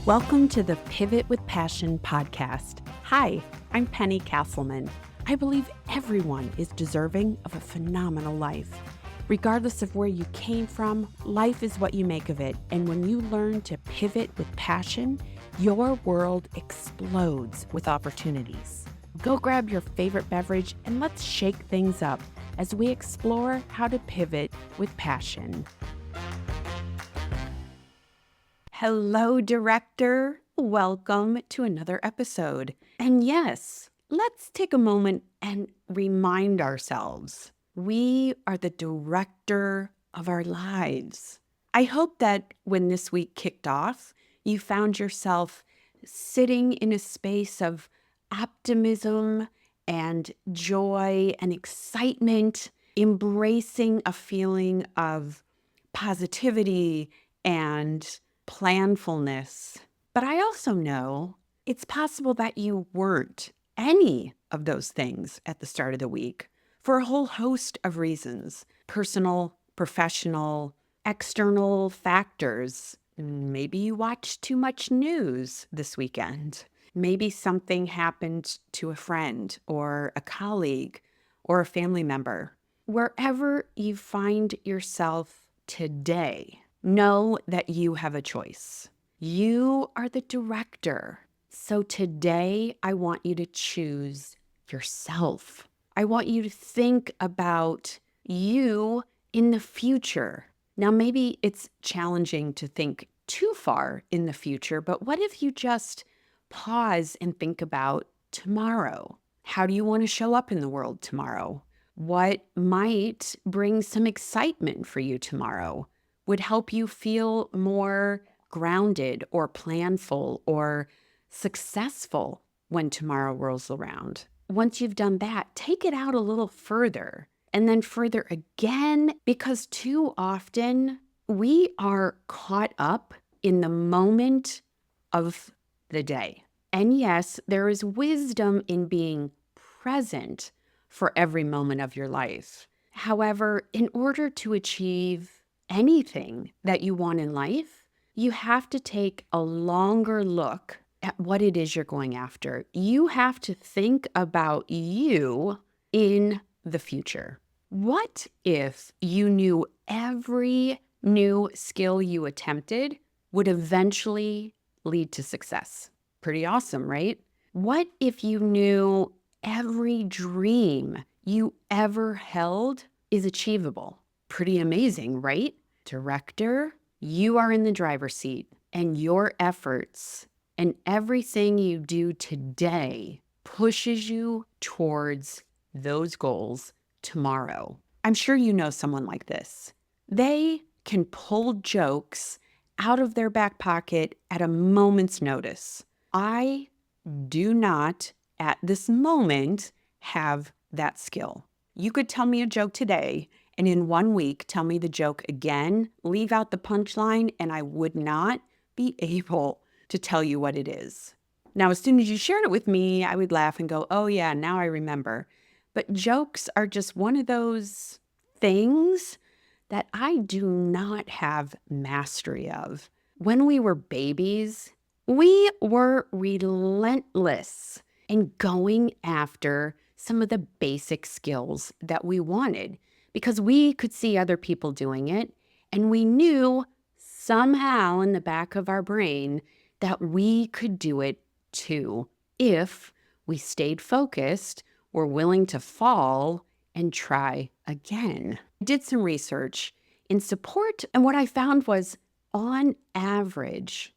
Welcome to the Pivot with Passion podcast. Hi, I'm Penny Castleman. I believe everyone is deserving of a phenomenal life. Regardless of where you came from, life is what you make of it. And when you learn to pivot with passion, your world explodes with opportunities. Go grab your favorite beverage and let's shake things up as we explore how to pivot with passion. Hello, director. Welcome to another episode. And yes, let's take a moment and remind ourselves we are the director of our lives. I hope that when this week kicked off, you found yourself sitting in a space of optimism and joy and excitement, embracing a feeling of positivity and planfulness. But I also know it's possible that you weren't any of those things at the start of the week for a whole host of reasons: personal, professional, external factors. Maybe you watched too much news this weekend. Maybe something happened to a friend or a colleague or a family member. Wherever you find yourself today, know that you have a choice. You are the director. So today, I want you to choose yourself. I want you to think about you in the future. Now, maybe it's challenging to think too far in the future, but what if you just pause and think about tomorrow? How do you want to show up in the world tomorrow? What might bring some excitement for you tomorrow? Would help you feel more grounded or planful or successful when tomorrow rolls around. Once you've done that, take it out a little further and then further again, because too often we are caught up in the moment of the day. And yes, there is wisdom in being present for every moment of your life. However, in order to achieve anything that you want in life, you have to take a longer look at what it is you're going after. You have to think about you in the future. What if you knew every new skill you attempted would eventually lead to success? Pretty awesome, right? What if you knew every dream you ever held is achievable? Pretty amazing, right? Director, you are in the driver's seat, and your efforts and everything you do today pushes you towards those goals tomorrow. I'm sure you know someone like this. They can pull jokes out of their back pocket at a moment's notice. I do not, at this moment, have that skill. You could tell me a joke today, and in 1 week, tell me the joke again, leave out the punchline, and I would not be able to tell you what it is. Now, as soon as you shared it with me, I would laugh and go, oh yeah, now I remember. But jokes are just one of those things that I do not have mastery of. When we were babies, we were relentless in going after some of the basic skills that we wanted because we could see other people doing it, and we knew somehow in the back of our brain that we could do it too if we stayed focused, were willing to fall, and try again. I did some research in support, and what I found was, on average,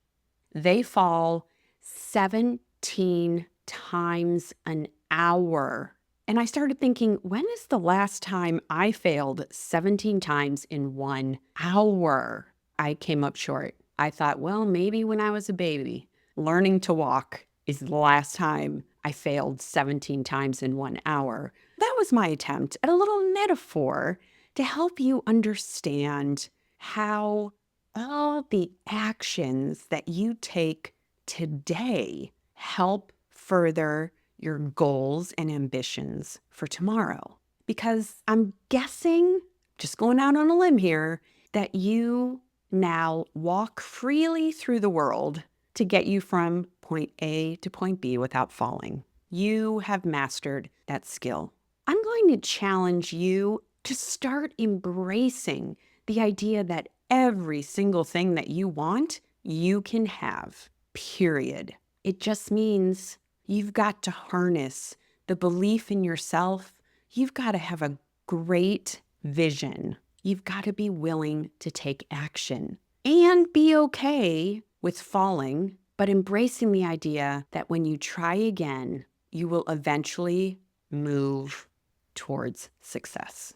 they fall 17 times an hour. And I started thinking, when is the last time I failed 17 times in 1 hour? I came up short. I thought, well, maybe when I was a baby, learning to walk is the last time I failed 17 times in 1 hour. That was my attempt at a little metaphor to help you understand how all the actions that you take today help further your goals and ambitions for tomorrow. Because I'm guessing, just going out on a limb here, that you now walk freely through the world to get you from point A to point B without falling. You have mastered that skill. I'm going to challenge you to start embracing the idea that every single thing that you want, you can have, period. It just means you've got to harness the belief in yourself. You've got to have a great vision. You've got to be willing to take action and be okay with falling, but embracing the idea that when you try again, you will eventually move towards success.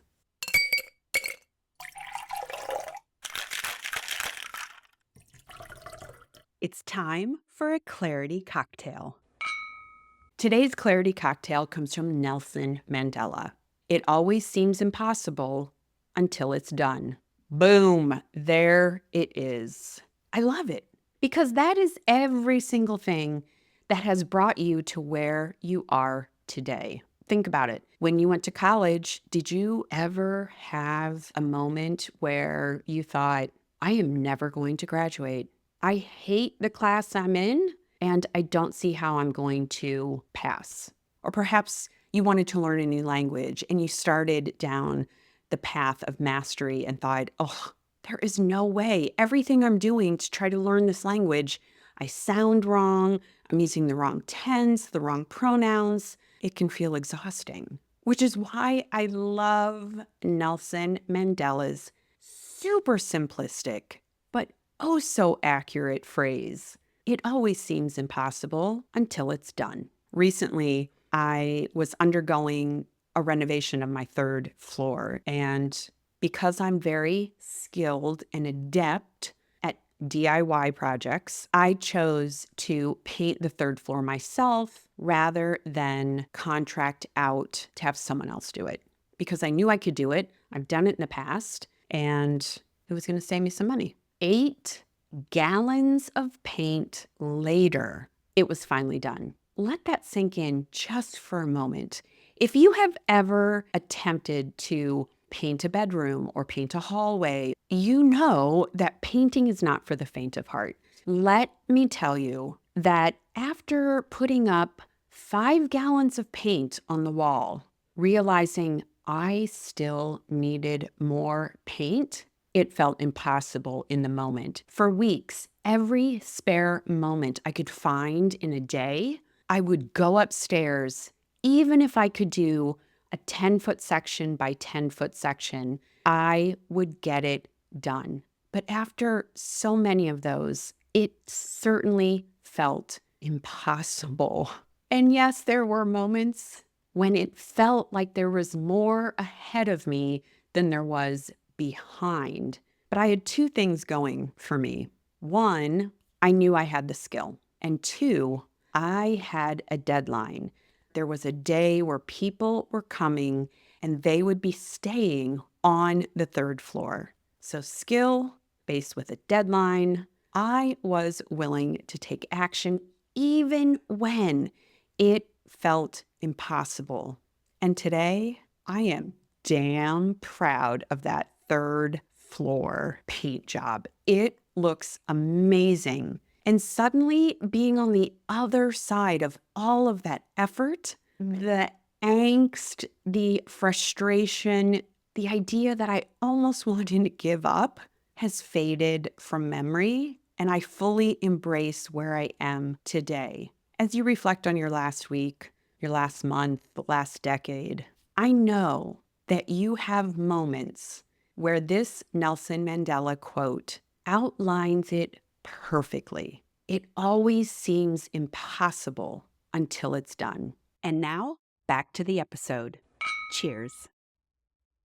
It's time for a clarity cocktail. Today's clarity cocktail comes from Nelson Mandela. It always seems impossible until it's done. Boom, there it is. I love it because that is every single thing that has brought you to where you are today. Think about it. When you went to college, did you ever have a moment where you thought, I am never going to graduate? I hate the class I'm in, and I don't see how I'm going to pass. Or perhaps you wanted to learn a new language and you started down the path of mastery and thought, oh, there is no way. Everything I'm doing to try to learn this language, I sound wrong. I'm using the wrong tense, the wrong pronouns. It can feel exhausting, which is why I love Nelson Mandela's super simplistic, but oh so accurate phrase. It always seems impossible until it's done. Recently, I was undergoing a renovation of my third floor, and because I'm very skilled and adept at DIY projects, I chose to paint the third floor myself rather than contract out to have someone else do it because I knew I could do it. I've done it in the past, and it was going to save me some money. 8 gallons of paint later, it was finally done. Let that sink in just for a moment. If you have ever attempted to paint a bedroom or paint a hallway, you know that painting is not for the faint of heart. Let me tell you that after putting up 5 gallons of paint on the wall, realizing I still needed more paint, it felt impossible in the moment. For weeks, every spare moment I could find in a day, I would go upstairs. Even if I could do a 10-foot section by 10-foot section, I would get it done. But after so many of those, it certainly felt impossible. And yes, there were moments when it felt like there was more ahead of me than there was behind. But I had 2 things going for me. 1, I knew I had the skill. And 2, I had a deadline. There was a day where people were coming and they would be staying on the 3rd floor. So skill faced with a deadline. I was willing to take action even when it felt impossible. And today I am damn proud of that 3rd floor paint job. It looks amazing. And suddenly being on the other side of all of that effort, the angst, the frustration, the idea that I almost wanted to give up has faded from memory, and I fully embrace where I am today. As you reflect on your last week, your last month, the last decade, I know that you have moments where this Nelson Mandela quote outlines it perfectly. It always seems impossible until it's done. And now, back to the episode. Cheers.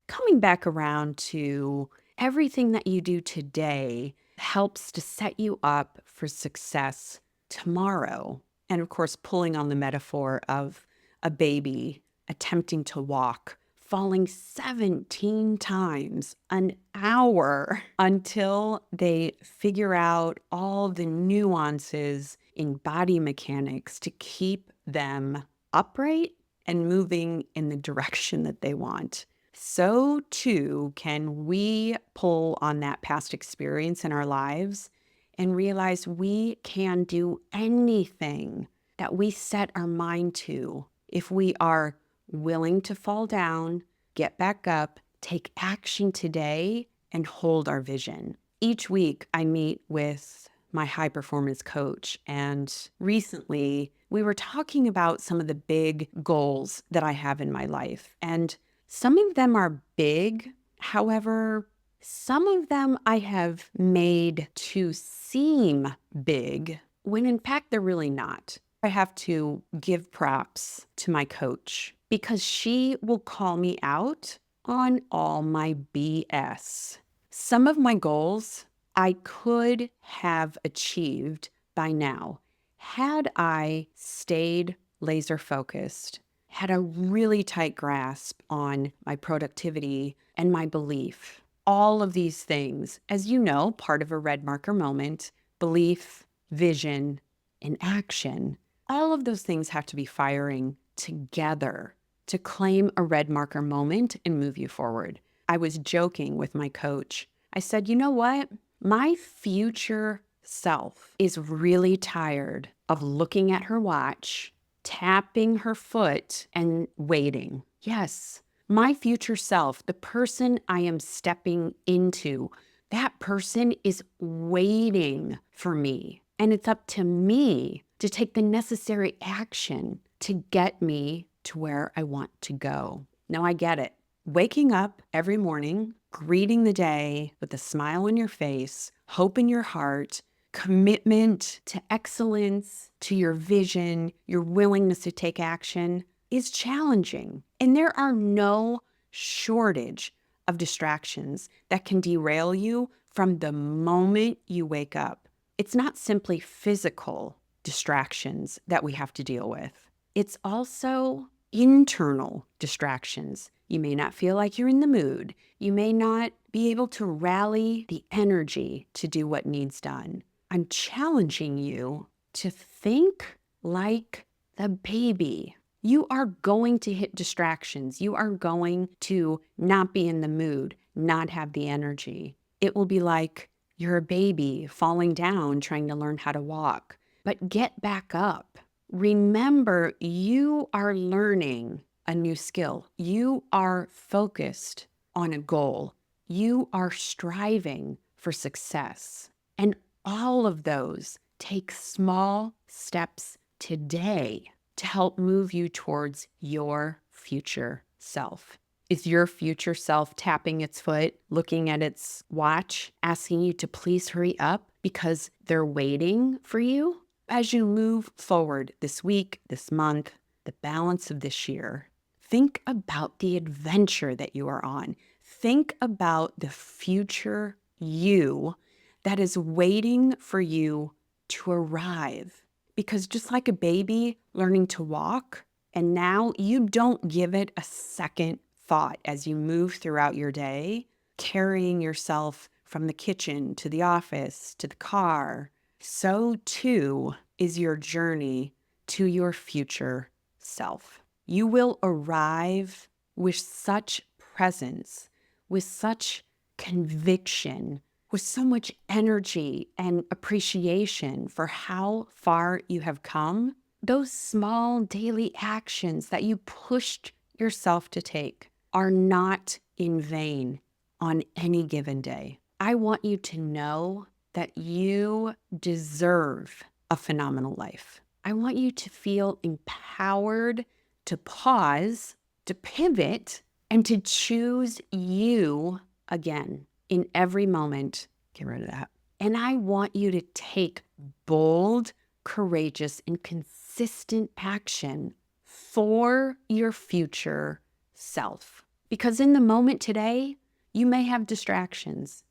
Coming back around to everything that you do today helps to set you up for success tomorrow. And of course, pulling on the metaphor of a baby attempting to walk, falling 17 times an hour until they figure out all the nuances in body mechanics to keep them upright and moving in the direction that they want. So too can we pull on that past experience in our lives and realize we can do anything that we set our mind to if we are willing to fall down, get back up, take action today, and hold our vision. Each week, I meet with my high performance coach, and recently we were talking about some of the big goals that I have in my life. And some of them are big. However, some of them I have made to seem big when in fact they're really not. I have to give props to my coach because she will call me out on all my BS. Some of my goals I could have achieved by now had I stayed laser focused, had a really tight grasp on my productivity and my belief. All of these things, as you know, part of a red marker moment, belief, vision, and action, all of those things have to be firing together to claim a red marker moment and move you forward. I was joking with my coach. I said, you know what? My future self is really tired of looking at her watch, tapping her foot, and waiting. Yes, my future self, the person I am stepping into, that person is waiting for me. And it's up to me to take the necessary action to get me to where I want to go. Now I get it. Waking up every morning, greeting the day with a smile on your face, hope in your heart, commitment to excellence, to your vision, your willingness to take action is challenging. And there are no shortage of distractions that can derail you from the moment you wake up. It's not simply physical distractions that we have to deal with. It's also internal distractions. You may not feel like you're in the mood. You may not be able to rally the energy to do what needs done. I'm challenging you to think like the baby. You are going to hit distractions. You are going to not be in the mood, not have the energy. It will be like you're a baby falling down, trying to learn how to walk. But get back up. Remember, you are learning a new skill. You are focused on a goal. You are striving for success. And all of those take small steps today to help move you towards your future self. Is your future self tapping its foot, looking at its watch, asking you to please hurry up because they're waiting for you? As you move forward this week, this month, the balance of this year, think about the adventure that you are on. Think about the future you that is waiting for you to arrive. Because just like a baby learning to walk, and now you don't give it a second thought as you move throughout your day, carrying yourself from the kitchen to the office to the car, so too is your journey to your future self. You will arrive with such presence, with such conviction, with so much energy and appreciation for how far you have come. Those small daily actions that you pushed yourself to take are not in vain on any given day. I want you to know that you deserve a phenomenal life. I want you to feel empowered to pause, to pivot, and to choose you again in every moment. Get rid of that. And I want you to take bold, courageous, and consistent action for your future self. Because in the moment today, you may have distractions.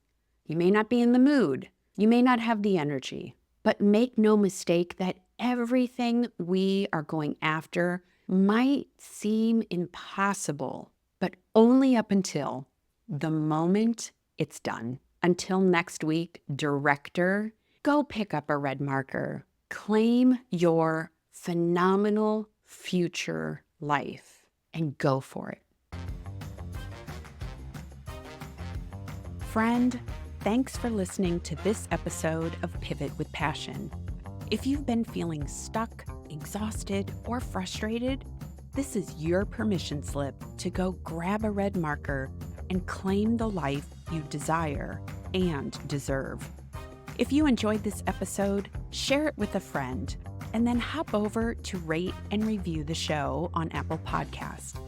You may not be in the mood. You may not have the energy. But make no mistake that everything we are going after might seem impossible, but only up until the moment it's done. Until next week, director, go pick up a red marker. Claim your phenomenal future life and go for it. Friend, thanks for listening to this episode of Pivot with Passion. If you've been feeling stuck, exhausted, or frustrated, this is your permission slip to go grab a red marker and claim the life you desire and deserve. If you enjoyed this episode, share it with a friend, and then hop over to rate and review the show on Apple Podcasts.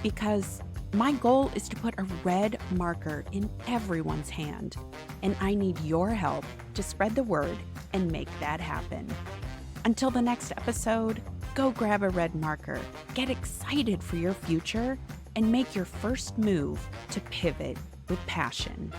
Because my goal is to put a red marker in everyone's hand, and I need your help to spread the word and make that happen. Until the next episode, go grab a red marker, get excited for your future, and make your first move to pivot with passion.